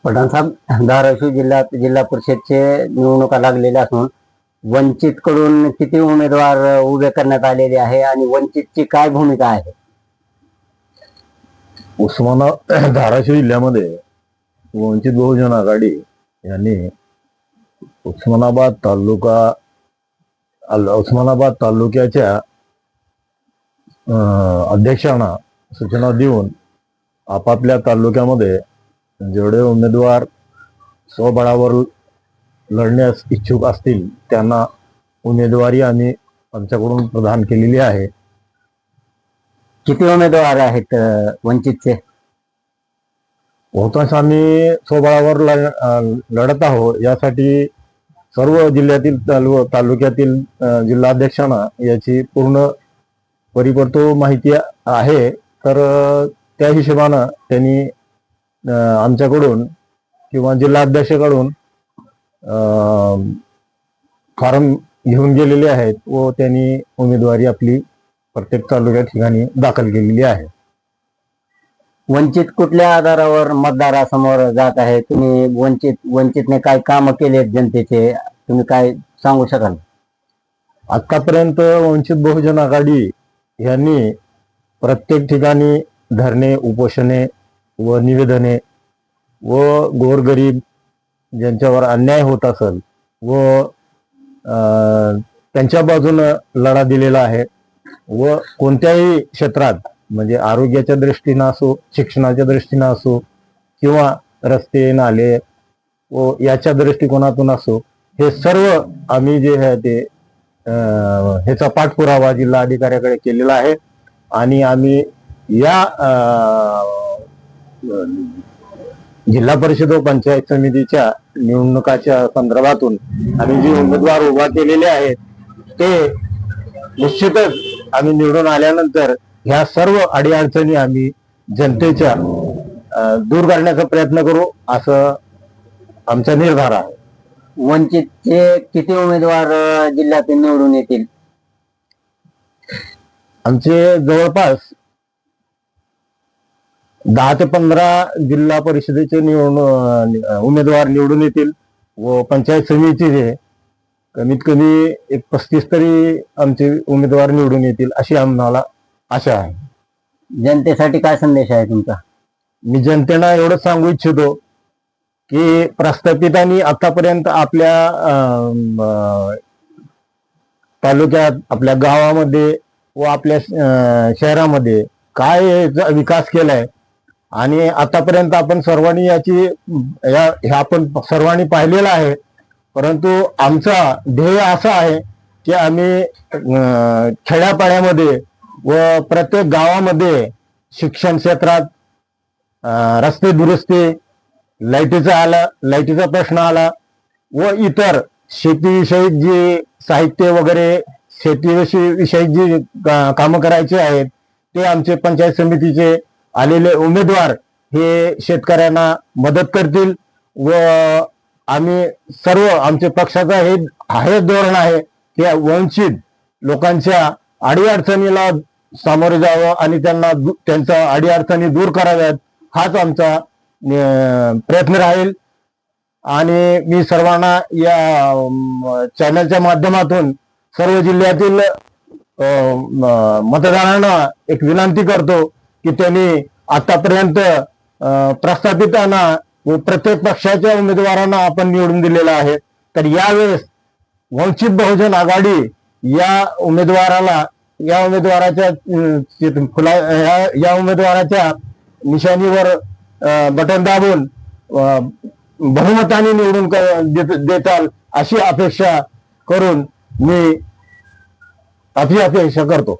पठाण साहेब, धाराशिव जिल्ह्यात जिल्हा परिषदचे निवडणुका लागलेल्या असून वंचित कडून किती उमेदवार उभे करण्यात आलेले आहे आणि वंचितची काय भूमिका आहे? धाराशिव जिल्ह्यामध्ये वंचित बहुजन आघाडी यांनी उस्मानाबाद तालुक्याच्या अध्यक्षांना सूचना देऊन आपापल्या तालुक्यामध्ये जेवढे उमेदवार स्वबळावर लढण्यास इच्छुक असतील त्यांना उमेदवारी आम्ही आमच्याकडून प्रदान केलेली आहे. किती उमेदवार आहेत वंचितचे? बहुतांश आम्ही स्वबळावर लढत आहोत. यासाठी सर्व जिल्ह्यातील तालुक्यातील जिल्हाध्यक्षांना याची पूर्ण परिपक्व माहिती आहे. तर त्या हिशोबानं त्यांनी आमच्याकडून किंवा जिल्हाध्यक्षाकडून फॉर्म घेऊन गेलेले आहेत व त्यांनी उमेदवारी आपली प्रत्येक तालुक्या ठिकाणी दाखल केलेली आहे. वंचित कुठल्या आधारावर मतदारासमोर जात आहे? तुम्ही वंचितने काय काम केले जनतेचे, तुम्ही काय सांगू शकाल? आतापर्यंत वंचित बहुजन आघाडी यांनी प्रत्येक ठिकाणी धरणे, उपोषणे व निवेदने व गोरगरीब ज्यांच्यावर अन्याय होत असेल व त्यांच्या बाजूने लढा दिलेला आहे. व कोणत्याही क्षेत्रात म्हणजे आरोग्याच्या दृष्टीने असो, शिक्षणाच्या दृष्टीने असो किंवा रस्ते नाले व याच्या दृष्टिकोनातून असो, हे सर्व आम्ही जे आहे ते ह्याचा पाठपुरावा जिल्हा अधिकाऱ्याकडे केलेला आहे. आणि आम्ही या जिल्हा परिषद व पंचायत समितीच्या निवडणुकाच्या संदर्भातून आम्ही जे उमेदवार उभा केलेले आहेत ते निश्चितच आम्ही निवडून आल्यानंतर ह्या सर्व अडीअडचणी आम्ही जनतेच्या दूर करण्याचा प्रयत्न करू, असं आमचा निर्धार आहे. वंचितचे किती उमेदवार जिल्ह्यातून निवडून येतील? आमचे जवळपास 10 ते 15 जिल्हा परिषदेचे उमेदवार निवडून येतील व पंचायत समितीचे कमीत कमी एक 35 तरी आमचे उमेदवार निवडून येतील अशी आम्हाला आशा आहे. जनतेसाठी काय संदेश आहे तुमचा? मी जनतेला एवढंच सांगू इच्छितो की प्रस्थापितांनी आतापर्यंत आपल्या तालुक्यात, आपल्या गावामध्ये व आपल्या शहरामध्ये काय विकास केलाय आणि आतापर्यंत आपण सर्वांनी आपण सर्वांनी पाहिलेलं आहे. परंतु आमचा ध्येय असा आहे की आम्ही खेड्यापाड्यामध्ये व प्रत्येक गावामध्ये शिक्षण क्षेत्रात, रस्ते दुरुस्ती, लाईटीचा प्रश्न आला व इतर शेतीविषयक जी साहित्य वगैरे, शेतीविषयक जी कामं करायची आहेत ते आमचे पंचायत समितीचे आलेले उमेदवार हे शेतकऱ्यांना मदत करतील. व आम्ही सर्व आमच्या पक्षाचा हे धोरण आहे की वंचित लोकांच्या अडीअडचणीला सामोरे जावं आणि त्यांच्या अडीअडचणी दूर कराव्यात, हाच आमचा प्रयत्न राहील. आणि मी सर्वांना या चॅनलच्या माध्यमातून सर्व जिल्ह्यातील मतदारांना एक विनंती करतो की त्यांनी आतापर्यंत प्रस्थापितांना व प्रत्येक पक्षाच्या उमेदवारांना आपण निवडून दिलेला आहे. तर यावेळेस वंचित बहुजन आघाडी या उमेदवाराच्या निशाणीवर बटन दाबून बहुमताने निवडून देताल अशी अपेक्षा करून मी अपेक्षा करतो.